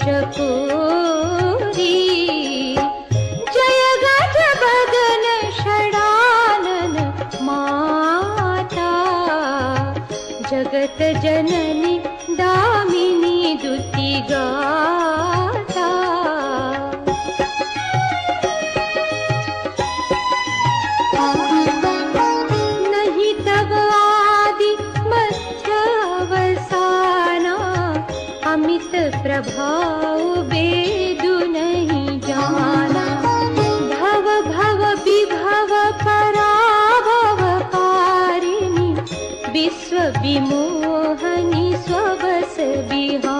चकोरी। जय गज बदन षडानन माता, जगत जननी दामिनी दुति गाता। नहीं तब आदि मध्य अवसाना, अमित प्रभाव वेदु नहीं जाना। भव भव विभव पराभव कारिणी, विश्व विमोहनी स्वबस बिहारी।